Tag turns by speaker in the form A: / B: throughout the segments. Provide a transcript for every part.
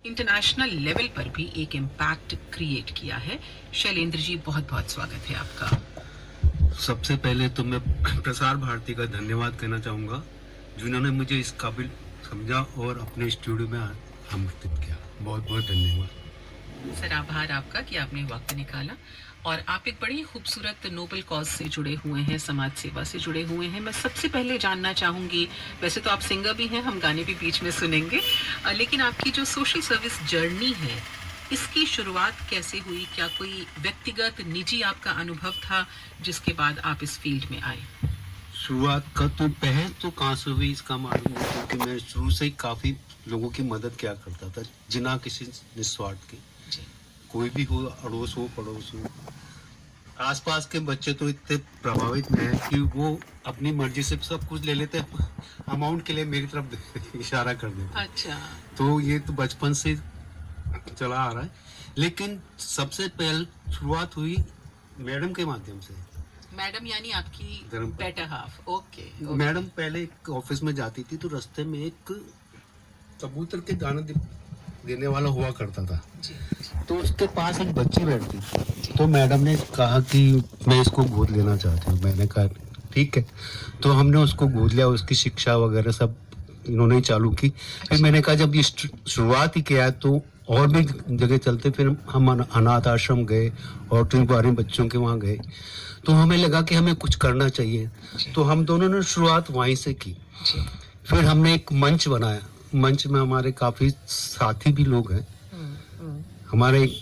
A: International level पर भी एक इम्पैक्ट क्रिएट किया है। शैलेंद्र जी, बहुत बहुत स्वागत है आपका।
B: सबसे पहले तो मैं प्रसार भारती का धन्यवाद कहना चाहूँगा, जिन्होंने मुझे इस काबिल समझा और अपने स्टूडियो में आमंत्रित किया। बहुत बहुत धन्यवाद
A: सर। आभार आपका कि आपने वक्त निकाला। और आप एक बड़ी खूबसूरत नोबल कॉज से जुड़े हुए हैं, समाज सेवा से जुड़े हुए हैं। मैं सबसे पहले जानना चाहूँगी, वैसे तो आप सिंगर भी हैं, हम गाने भी बीच में सुनेंगे, लेकिन आपकी जो सोशल सर्विस जर्नी है, इसकी शुरुआत कैसे हुई? क्या कोई व्यक्तिगत निजी आपका अनुभव था जिसके बाद आप इस फील्ड में आए?
B: शुरुआत का तो पहल तो कहाँ से हुई इसका मालूम नहीं, क्योंकि मैं शुरू से ही काफ़ी लोगों की मदद किया करता था, जिना किसी निस्वार्थ की। कोई भी हो, अड़ोस हो पड़ोस हो, आसपास के बच्चे तो इतने प्रभावित हैं कि वो अपनी मर्जी से सब कुछ ले लेते हैं, अमाउंट के लिए मेरी तरफ इशारा कर देते।
A: अच्छा।
B: तो ये तो बचपन से चला आ रहा है, लेकिन सबसे पहले शुरुआत हुई मैडम के माध्यम से।
A: मैडम यानी आपकी बेटर हाफ? ओके।
B: मैडम पहले एक ऑफिस में जाती थी, तो रास्ते में एक कबूतर के दाना देने वाला हुआ करता था
A: जी।
B: तो उसके पास एक बच्ची बैठती थी। तो मैडम ने कहा कि मैं इसको गोद लेना चाहती हूँ। मैंने कहा ठीक है, तो हमने उसको गोद लिया। उसकी शिक्षा वगैरह सब इन्होंने ही चालू की। फिर मैंने कहा जब ये शुरुआत ही किया है तो और भी जगह चलते। फिर हम अनाथ आश्रम गए और ट्यूबारी बच्चों के वहाँ गए, तो हमें लगा कि हमें कुछ करना चाहिए। तो हम दोनों ने शुरुआत वहीं से की। फिर हमने एक मंच बनाया। मंच में हमारे काफ़ी साथी भी लोग हैं। हमारे एक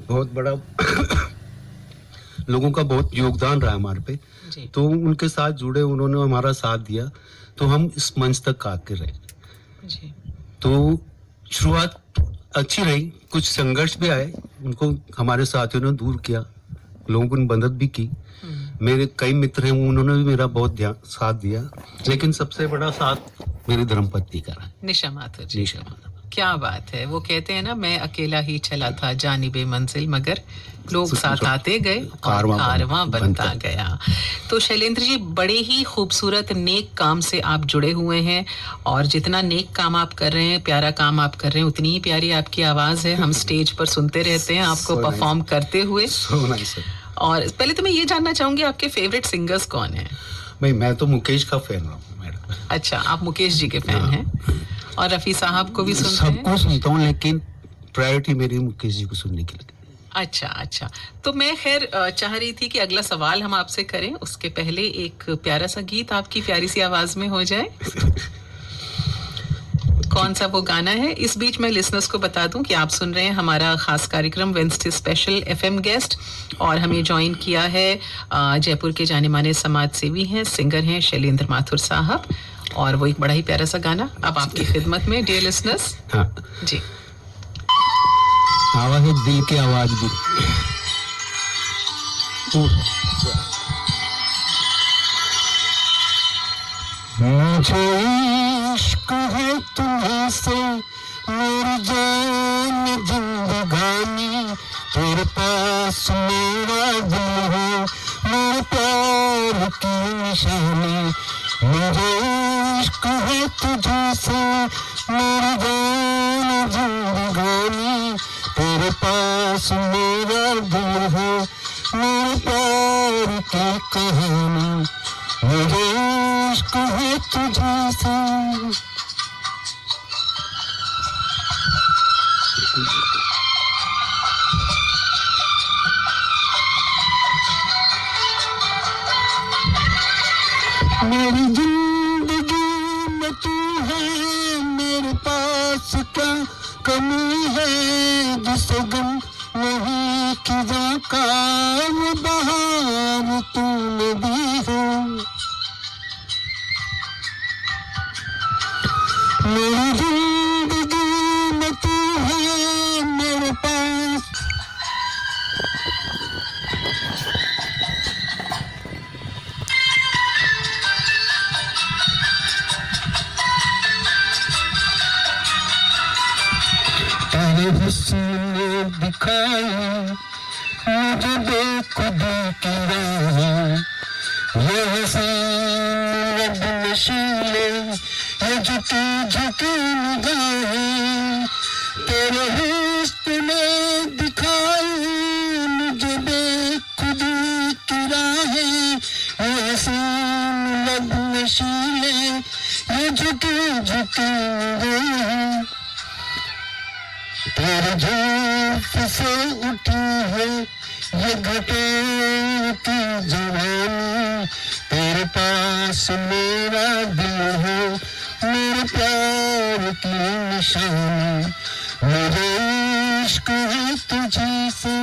B: बहुत बड़ा लोगों का बहुत योगदान रहा हमारे पे, तो उनके साथ जुड़े, उन्होंने हमारा साथ दिया, तो हम इस मंच तक आके रहे। तो शुरुआत अच्छी रही, कुछ संघर्ष भी आए, उनको हमारे साथियों ने दूर किया, लोगों की मदद भी की। मेरे कई मित्र हैं, उन्होंने भी मेरा बहुत साथ दिया, लेकिन सबसे बड़ा साथ मेरी धर्मपत्नी का रहा।
A: निशा माथुर जी। क्या बात है। वो कहते हैं ना, मैं अकेला ही चला था जानिबे मंजिल, मगर लोग साथ आते गए और कारवां बनता गया। तो शैलेंद्र जी, बड़े ही खूबसूरत नेक काम से आप जुड़े हुए हैं, और जितना नेक काम आप कर रहे हैं, प्यारा काम आप कर रहे हैं, उतनी ही प्यारी आपकी आवाज़ है। हम स्टेज पर सुनते रहते हैं आपको परफॉर्म करते हुए। और पहले तो मैं ये जानना चाहूंगी, आपके फेवरेट सिंगर्स कौन हैं?
B: भाई, मैं तो मुकेश का फैन हूँ मैडम।
A: अच्छा, आप मुकेश जी के फैन हैं? और रफ़ी साहब को भी सुनते हैं?
B: सबको सुनता हूँ, लेकिन प्रायोरिटी मेरी मुकेश जी को सुनने के लिए।
A: अच्छा। तो मैं खैर चाह रही थी कि अगला सवाल हम आपसे करें, उसके पहले एक प्यारा सा गीत आपकी प्यारी सी आवाज में हो जाए। कौन सा वो गाना है? इस बीच मैं लिसनर्स को बता दूं कि आप सुन रहे हैं हमारा खास कार्यक्रम वेडनेसडे स्पेशल एफएम गेस्ट, और हमें ज्वाइन किया है जयपुर के जाने माने समाज सेवी हैं, सिंगर हैं शैलेंद्र माथुर साहब, और वो एक बड़ा ही प्यारा सा गाना अब आपकी खिदमत में डियर लिसनर्स।
B: हाँ
A: जी।
B: आवाज है दिल की आवाज भी। मुझे इश्क है तुमसे मेरी जान जिंदगानी, तेरे पास मेरा दिल हो, मेरे प्यार की निशानी। मुझे इश्क है तुझसे मेरी जान जिंदगानी, तेरे पास मेरा दिल हो, मेरे प्यार की कहानी। मुझे इश्क है तुझसे। मेरी जिंदगी में तू है, मेरे पास क्या कमी है, जिसे गम नहीं खिजा का वो बहार तूने दी है। मेरी जिंदगी में तू है, मेरे पास तेरे हुस्न ने दिखाया मुझे बेखुदी की राह। ये हसीन नशीले, ये झुकी झुकी निगाहें,
C: उठी है, तेरे झूठ से उठी है ये घटती जवानी, तेरे पास मेरा दिल है, मेरे प्यार की निशानी, मेरे इश्क है तुझी से।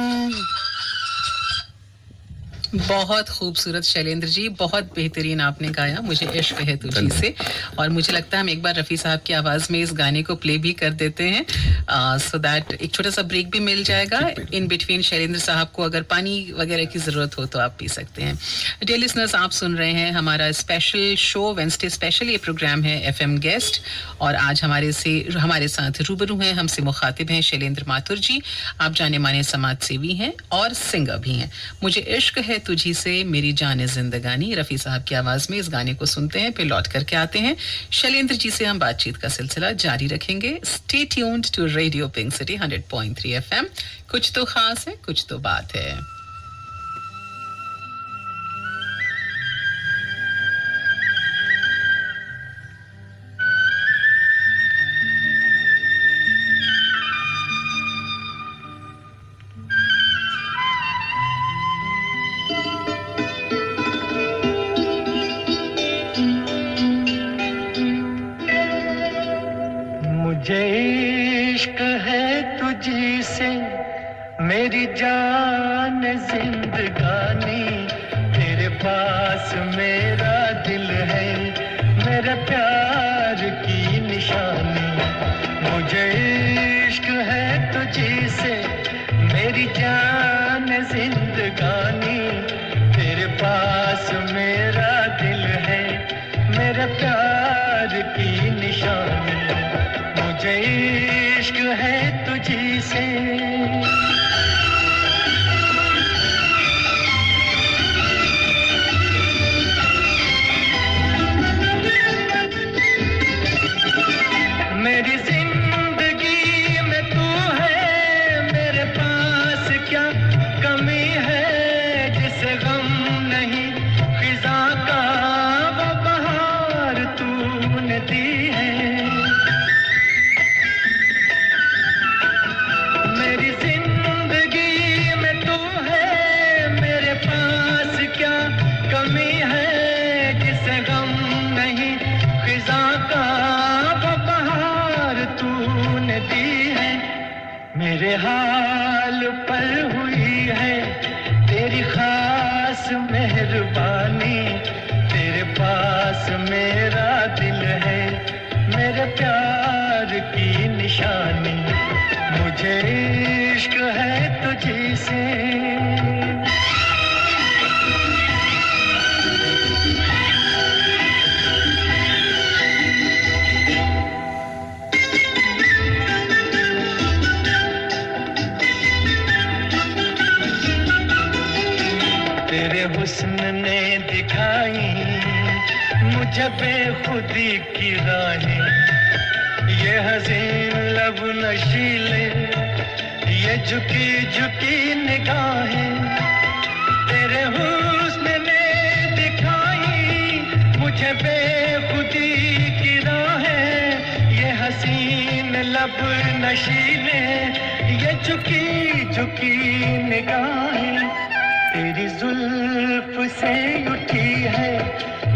A: बहुत खूबसूरत शैलेंद्र जी, बहुत बेहतरीन आपने गाया मुझे इश्क है तुझी से। और मुझे लगता है हम एक बार रफ़ी साहब की आवाज़ में इस गाने को प्ले भी कर देते हैं, सो दैट एक छोटा सा ब्रेक भी मिल जाएगा इन बिटवीन। शैलेंद्र साहब को अगर पानी वगैरह की ज़रूरत हो तो आप पी सकते हैं। डियर लिसनर्स, आप सुन रहे हैं हमारा स्पेशल शो वेंसडे स्पेशल, ये प्रोग्राम है FM गेस्ट, और आज हमारे साथ रूबरू हैं, हमसे मुखातिब हैं शैलेंद्र माथुर जी। आप जाने माने समाज सेवी हैं और सिंगर भी हैं। मुझे इश्क है तुझी से मेरी जाने जिंदगानी, रफ़ी साहब की आवाज़ में इस गाने को सुनते हैं, फिर लौट करके आते हैं। शैलेंद्र जी से हम बातचीत का सिलसिला जारी रखेंगे। Stay tuned to radio Pink City 100.3 FM। कुछ तो खास है, कुछ तो बात है।
C: मेरी जान जिंदगानी, तेरे पास मेरा दिल है, मेरे प्यार की निशानी, मुझे इश्क है तुझी से मेरी जान जिंदगानी, तेरे पास मेरा दिल है, मेरे प्यार की निशानी, मुझे इश्क है तुझी से। मेरी जिंदगी में तू है, मेरे पास क्या कमी है, जिसे गम नहीं खिज़ा का वो बहार तूने दी है। मेरी जिंदगी में तू है, मेरे पास क्या कमी है, जिसे गम नहीं खिज़ा का तूने दी है। मेरे हाल पर हुई है तेरी खास मेहरबानी, तेरे पास मेरा दिल है, मेरे प्यार की निशानी, मुझे इश्क है तुझी से। तेरे हुस्न ने दिखाई मुझे बेखुदी की राहें, ये हसीन लब नशीले, ये झुकी झुकी निगाहें, तेरे हुस्न ने दिखाई मुझे बेखुदी की राहें, ये हसीन लब नशीले, ये झुकी झुकी निगाहें, तेरी जुल्फ से उठी है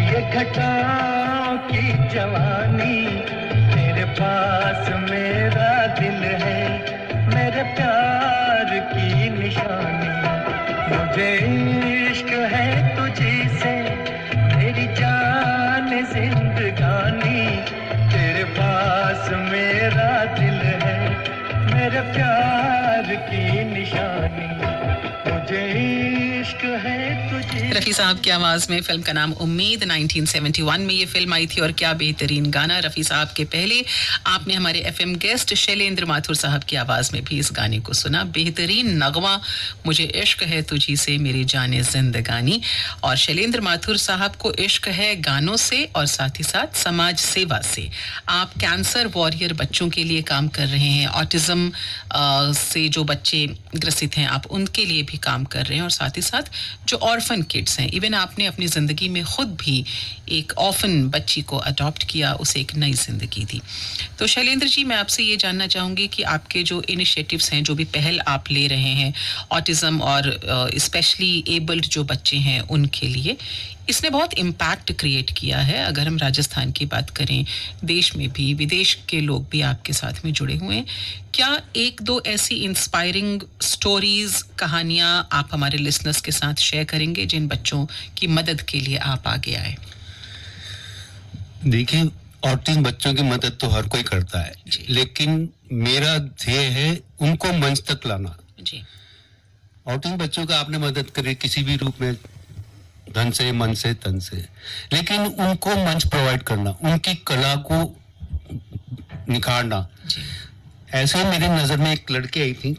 C: ये घटाओं की जवानी, तेरे पास मेरा दिल है, मेरे प्यार की निशानी, मुझे इश्क है तुझी से मेरी जान जिंदगानी, तेरे पास मेरा दिल है, मेरे प्यार की निशानी, मुझे इश्क है तुझे।
A: रफ़ी साहब की आवाज़ में फिल्म का नाम उम्मीद, 1971 में ये फिल्म आई थी, और क्या बेहतरीन गाना। रफ़ी साहब के पहले आपने हमारे FM गेस्ट शैलेंद्र माथुर साहब की आवाज़ में भी इस गाने को सुना। बेहतरीन नगमा, मुझे इश्क है तुझी से मेरी जाने जिंदगानी। और शैलेंद्र माथुर साहब को इश्क है गानों से और साथ ही साथ समाज सेवा से। आप कैंसर वॉरियर बच्चों के लिए काम कर रहे हैं, ऑटिज़म से जो बच्चे ग्रसित हैं आप उनके लिए भी काम कर रहे हैं, और साथ ही साथ जो ऑर्फन किड्स हैं. इवन आपने अपनी ज़िंदगी में ख़ुद भी एक ऑर्फन बच्ची को अडॉप्ट किया, उसे एक नई ज़िंदगी दी. तो शैलेंद्र जी, मैं आपसे ये जानना चाहूँगी कि आपके जो इनिशिएटिव्स हैं, जो भी पहल आप ले रहे हैं ऑटिज़म और स्पेशली एबल्ड जो बच्चे हैं उनके लिए, इसने बहुत इम्पैक्ट क्रिएट किया है. अगर हम राजस्थान की बात करें, देश में भी, विदेश के लोग भी आपके साथ में जुड़े हुए हैं. क्या एक दो ऐसी इंस्पायरिंग स्टोरीज, कहानियां आप हमारे लिसनर्स के साथ शेयर करेंगे जिन बच्चों की मदद के लिए आप आगे आए?
B: देखिए, ऑटिज्म बच्चों की मदद तो हर कोई करता है, लेकिन मेरा ध्येय है उनको मंच तक लाना.
A: जी.
B: ऑटिज्म बच्चों का आपने मदद करी किसी भी रूप में, धन से, मन से, तन से, लेकिन उनको मंच प्रोवाइड करना, उनकी कला को निखारना. ऐसे मेरी नजर में एक लड़की आई थी,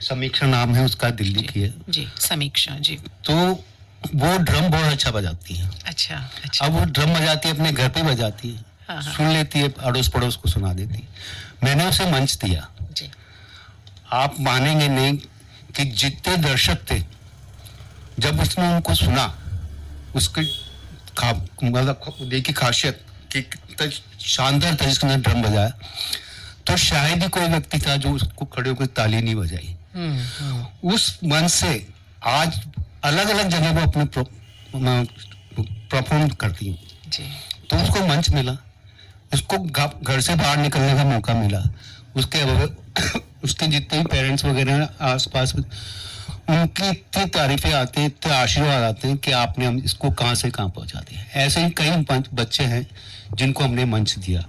B: समीक्षा नाम है उसका, दिल्ली की है.
A: जी, समीक्षा जी.
B: तो वो ड्रम बहुत अच्छा बजाती है.
A: अच्छा.
B: अब वो ड्रम बजाती है, अपने घर पे बजाती है.
A: हाँ.
B: सुन लेती है, अड़ोस पड़ोस को सुना देती. मैंने उसे मंच दिया.
A: जी.
B: आप मानेंगे नहीं कि जितने दर्शक थे, जब उसने उनको सुना, उसके मतलब देखी खासियत कि शानदार तरीके से ड्रम बजाया, तो शायद ही कोई व्यक्ति था जो उसको खड़े होकर ताली नहीं बजाई. उस मन से आज अलग अलग जगह वो अपने परफॉर्म करती हूँ. तो उसको मंच मिला, उसको घर से बाहर निकलने का मौका मिला. उसके जितने भी पेरेंट्स वगैरह आसपास, उनकी इतनी तारीफें आती हैं, इतने आशीर्वाद आते हैं कि आपने हम इसको कहाँ से कहाँ पहुँचा दिया. ऐसे ही कई बच्चे हैं जिनको हमने मंच दिया.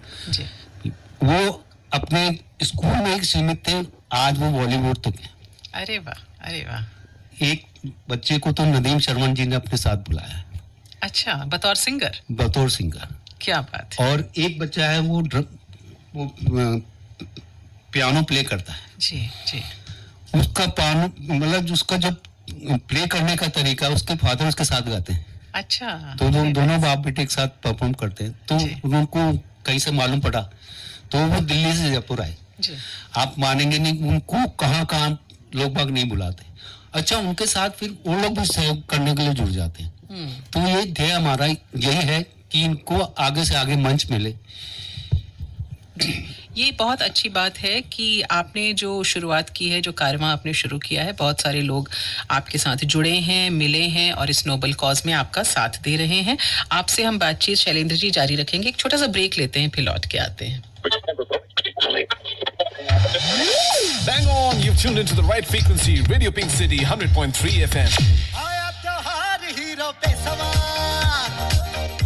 B: वो अपने स्कूल में एक सीमित थे, आज वो बॉलीवुड तक है.
A: अरे वाह, अरे वाह.
B: एक बच्चे को तो नदीम शर्मन जी ने अपने साथ बुलाया है.
A: अच्छा, बतौर सिंगर?
B: बतौर सिंगर.
A: क्या बात है.
B: और एक बच्चा है वो पियानो प्ले करता है.
A: जी.
B: उसका मतलब उसका जब प्ले करने का तरीका, उसके फादर उसके साथ गाते हैं.
A: अच्छा.
B: तो दोनों बाप बेटे एक साथ परफॉर्म करते हैं. तो उनको कहीं से मालूम पड़ा, तो वो दिल्ली से जयपुर आए. आप मानेंगे नहीं, उनको कहाँ लोग बाग नहीं बुलाते. अच्छा, उनके साथ फिर वो लोग भी सहयोग करने के लिए जुड़ जाते हैं. तो ये ध्येय हमारा यही है कि इनको आगे से आगे मंच मिले.
A: ये बहुत अच्छी बात है कि आपने जो शुरुआत की है, जो कारवां आपने शुरू किया है, बहुत सारे लोग आपके साथ जुड़े हैं, मिले हैं और इस नोबल कॉज में आपका साथ दे रहे हैं. आपसे हम बातचीत शैलेंद्र जी जारी रखेंगे. एक छोटा सा ब्रेक लेते हैं, फिर लौट के आते हैं.
D: Bang on, you've tuned into the right frequency, Radio Pink City 100.3 FM.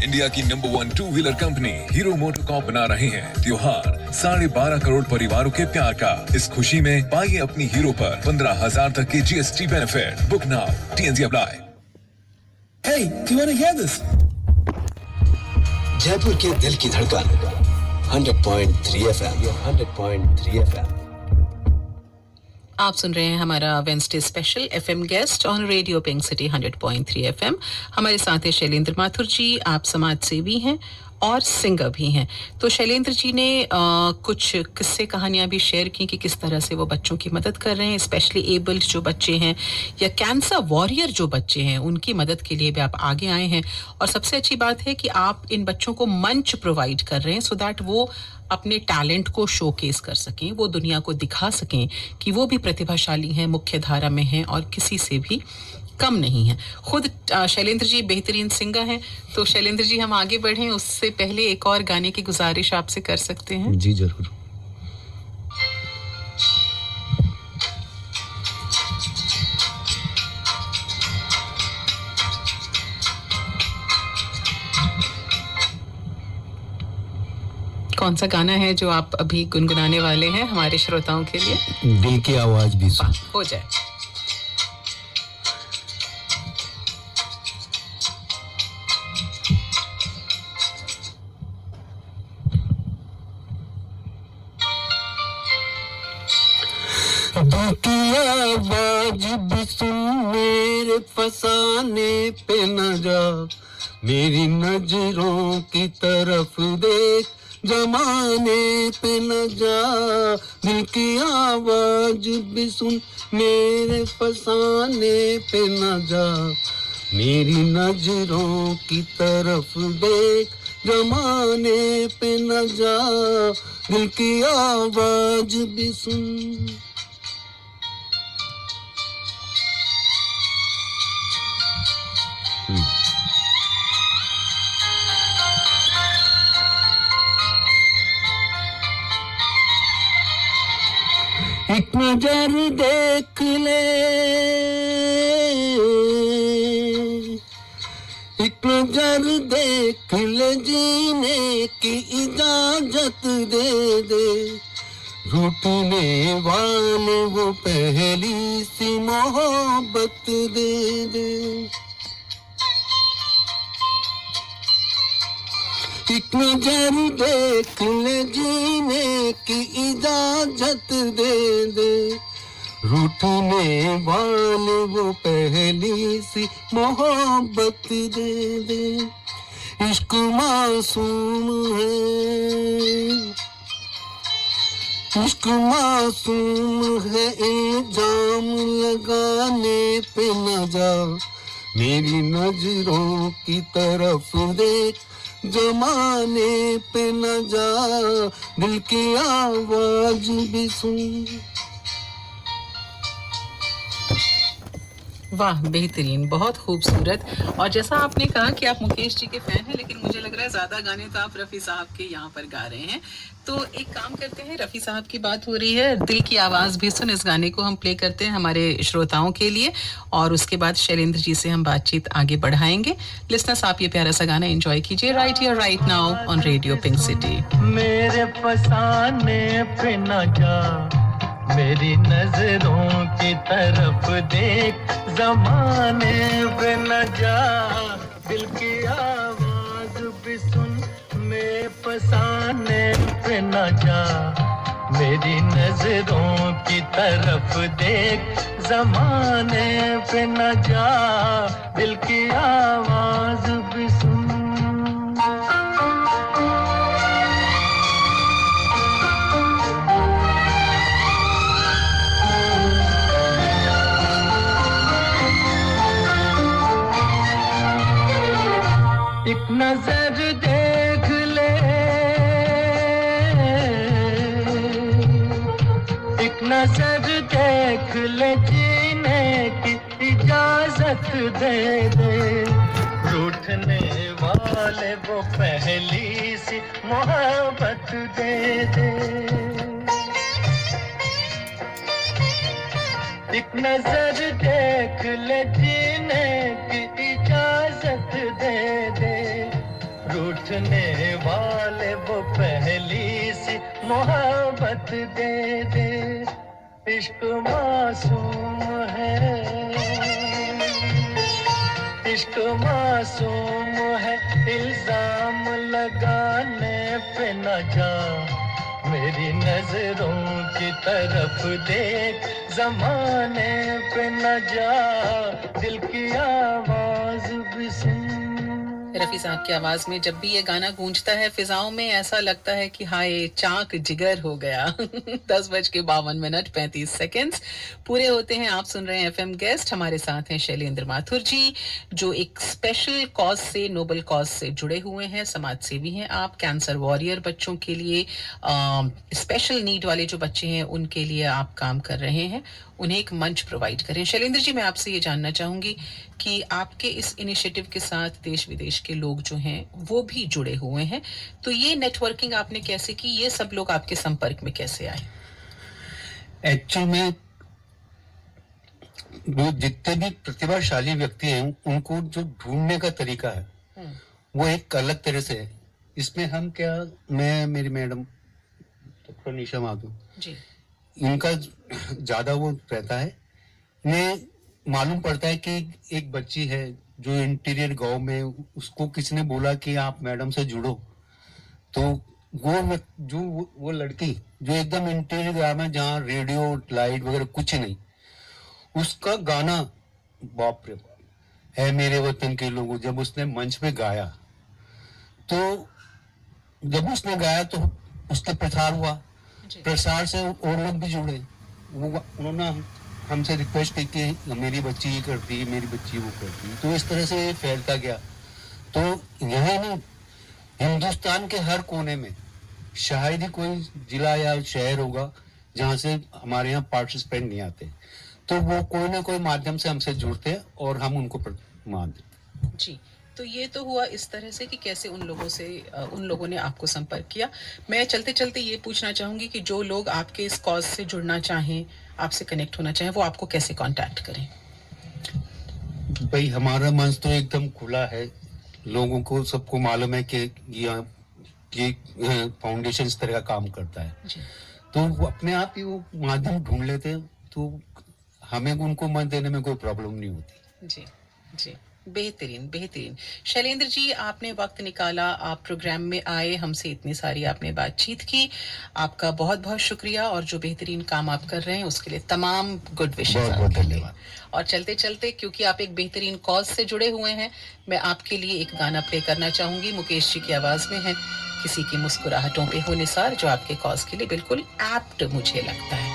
D: India की number 1 two wheeler company hero MotoCorp बना रहे हैं त्योहार 12.5 करोड़ परिवारों के प्यार का. इस खुशी में पाइए अपनी हीरो पर 15,000 तक की GST benefit. Book now, TNC apply.
E: Hey, do you want to hear this? Jaipur के दिल की धड़कन 100.3 FM. 100.3 FM.
A: आप सुन रहे हैं हमारा Wednesday special FM guest on radio Pink City 100.3 FM. हमारे साथ है शैलेंद्र माथुर जी. आप समाज सेवी हैं और सिंगर भी हैं. तो शैलेंद्र जी ने कुछ किस्से कहानियां भी शेयर की कि किस तरह से वो बच्चों की मदद कर रहे हैं, स्पेशली एबल्ड जो बच्चे हैं या कैंसर वॉरियर जो बच्चे हैं, उनकी मदद के लिए भी आप आगे आए हैं. और सबसे अच्छी बात है कि आप इन बच्चों को मंच प्रोवाइड कर रहे हैं सो दैट वो अपने टैलेंट को शोकेस कर सकें, वो दुनिया को दिखा सकें कि वो भी प्रतिभाशाली हैं, मुख्य धारा में हैं और किसी से भी कम नहीं है. खुद शैलेंद्र जी बेहतरीन सिंगर हैं. तो शैलेंद्र जी, हम आगे बढ़ें उससे पहले एक और गाने की गुजारिश आपसे कर सकते हैं?
B: जी जरूर.
A: कौन सा गाना है जो आप अभी गुनगुनाने वाले हैं हमारे श्रोताओं के लिए?
B: दिल की आवाज भी सुन.
A: हो जाए.
B: दिल की आवाज भी सुन, मेरे फसाने पे न जा, मेरी नजरों की तरफ देख, जमाने पे न जा, दिल की आवाज भी सुन, मेरे फसाने पे न जा, मेरी नजरों की तरफ देख, जमाने पे न जा, दिल की आवाज भी सुन। एक नजर देख ले, एक नजर देख ले, जीने की इजाजत दे दे, रूठने वाले वो पहली सी मोहब्बत दे दे। एक नजर देख ले, जीने की इजाजत दे दे, रूठने वाले वो पहली सी मोहब्बत दे दे। इश्क मासूम है, इश्क मासूम है, इल्जाम लगाने पे न जा, मेरी नजरों की तरफ देख, जमाने पे न जा, दिल की आवाज भी सुन।
A: वाह, बेहतरीन, बहुत खूबसूरत। और जैसा आपने कहा कि आप मुकेश जी के फैन हैं, लेकिन मुझे लग रहा है ज़्यादा गाने तो आप रफ़ी साहब के यहाँ पर गा रहे हैं। तो एक काम करते हैं, रफ़ी साहब की बात हो रही है, दिल की आवाज़ भी सुन, इस गाने को हम प्ले करते हैं हमारे श्रोताओं के लिए, और उसके बाद शैलेंद्र जी से हम बातचीत आगे बढ़ाएंगे। लिसनर्स, आप ये प्यारा सा गाना एंजॉय कीजिए right here right now on radio Pink city.
C: मेरे फसाने पे न जा, मेरी नजरों की तरफ देख, जमाने पे न जा, दिल की आवाज भी सुन, मैं फसाने पे न जा, मेरी नजरों की तरफ देख, जमाने पे न जा, दिल की आवाज भी सुन। एक नजर देख ले, एक नजर देख ले, जीने की इजाजत दे दे, रूठने वाले वो पहली सी मोहब्बत दे दे। एक नजर देख ले, जीने की इजाजत दे दे, रूठने वाले वो पहली सी मोहब्बत दे दे। इश्क मासूम है, इश्क मासूम है, इल्जाम लगाने पे न जा, मेरी नजरों की तरफ देख, जमाने पे न जा, दिल की आवाज भी सुन।
A: रफ़ी साहब की आवाज में जब भी ये गाना गूंजता है, फिजाओं में ऐसा लगता है कि हाय चाक जिगर हो गया। 10:52:35 पूरे होते हैं। आप सुन रहे हैं एफएम गेस्ट, हमारे साथ हैं शैलेंद्र माथुर जी, जो एक स्पेशल कॉज से, नोबल कॉज से जुड़े हुए हैं, समाज सेवी हैं। आप कैंसर वॉरियर बच्चों के लिए, स्पेशल नीड वाले जो बच्चे हैं उनके लिए आप काम कर रहे हैं, उन्हें एक मंच प्रोवाइड करें। शैलेंद्र जी, मैं आपसे ये जानना चाहूंगी कि आपके इस इनिशिएटिव के साथ देश विदेश के लोग जो हैं वो भी जुड़े हुए हैं, तो ये नेटवर्किंग आपने कैसे की? ये सब लोग आपके संपर्क में कैसे आए?
B: एक्चुअली में वो जितने भी प्रतिभाशाली व्यक्ति हैं, उनको जो ढूंढने का तरीका है वो एक अलग तरह से है। इसमें हम क्या, मैं, मेरी मैडम डॉक्टर निशा माधु जी, इनका ज्यादा वो रहता है। इन्हें मालूम पड़ता है कि एक बच्ची है जो इंटीरियर गांव में, उसको किसी ने बोला कि आप मैडम से जुड़ो, तो वो लड़की जो एकदम इंटीरियर गांव में, जहाँ रेडियो लाइट वगैरह कुछ नहीं, उसका गाना बाप रे बाप, है मेरे वतन के लोगों, जब उसने मंच पे गाया तो जब उसने गाया तो उसका प्रसार हुआ, प्रसार से और लोग भी जुड़े, वो उन्होंने हमसे रिक्वेस्ट की कि मेरी बच्ची ये करती है, मेरी बच्ची वो करती है, तो इस तरह से फैलता गया। तो यहाँ ना हिंदुस्तान के हर कोने में शायद ही कोई जिला या शहर होगा जहाँ से हमारे यहाँ पार्टिसिपेंट नहीं आते, तो वो कोई ना कोई माध्यम से हमसे जुड़ते हैं और हम उनको मान देते।
A: जी, तो ये तो हुआ इस तरह से कि कैसे उन लोगों ने आपको संपर्क किया। मैं चलते चलते ये पूछना चाहूंगी कि जो लोग आपके इस कॉज से जुड़ना चाहें, आपसे कनेक्ट होना चाहें, वो आपको कैसे कांटेक्ट करें?
B: भाई हमारा मंच तो एकदम खुला है, लोगों को सबको मालूम है कि ये फाउंडेशन इस तरह का काम करता है जी। तो वो अपने आप ही वो माध्यम ढूंढ लेते हैं, तो हमें उनको मत देने में कोई प्रॉब्लम नहीं होती।
A: जी जी, बेहतरीन बेहतरीन। शैलेंद्र जी, आपने वक्त निकाला, आप प्रोग्राम में आए, हमसे इतनी सारी आपने बातचीत की, आपका बहुत बहुत शुक्रिया, और जो बेहतरीन काम आप कर रहे हैं उसके लिए तमाम गुड विशेस।
B: बहुत बहुत धन्यवाद।
A: और चलते चलते, क्योंकि आप एक बेहतरीन कॉज से जुड़े हुए हैं, मैं आपके लिए एक गाना प्ले करना चाहूंगी, मुकेश जी की आवाज में है, किसी की मुस्कुराहटों पे हो निसार, जो आपके कॉज के लिए बिल्कुल एप्ट मुझे लगता है।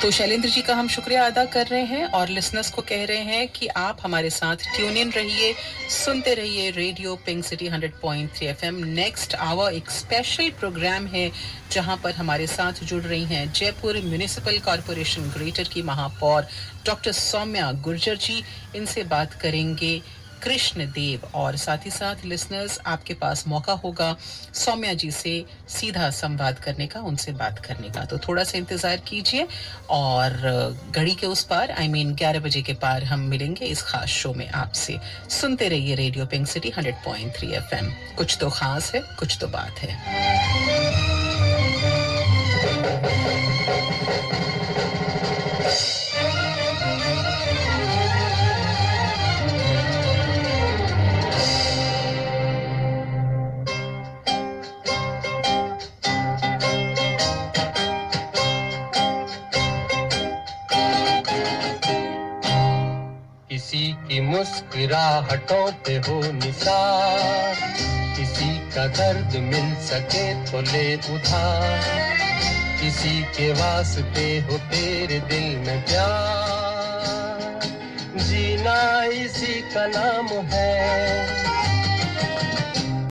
A: तो शैलेंद्र जी का हम शुक्रिया अदा कर रहे हैं और लिसनर्स को कह रहे हैं कि आप हमारे साथ ट्यून इन रहिए, सुनते रहिए radio Pink City 100.3 FM. Next hour एक स्पेशल प्रोग्राम है जहां पर हमारे साथ जुड़ रही हैं जयपुर म्युनिसिपल कॉरपोरेशन ग्रेटर की महापौर डॉक्टर सौम्या गुर्जर जी। इनसे बात करेंगे कृष्ण देव, और साथ ही साथ लिसनर्स आपके पास मौका होगा सौम्या जी से सीधा संवाद करने का, उनसे बात करने का। तो थोड़ा सा इंतजार कीजिए और घड़ी के उस पार 11 बजे के पार हम मिलेंगे इस खास शो में आपसे। सुनते रहिए रेडियो पिंक सिटी 100.3 एफएम। कुछ तो खास है, कुछ तो बात है।
C: किसी की मुस्कुराहटों पे हो निसार, किसी का दर्द मिल सके तो ले उधार, किसी के वास्ते हो तेरे दिल में प्यार, जीना इसी का नाम है,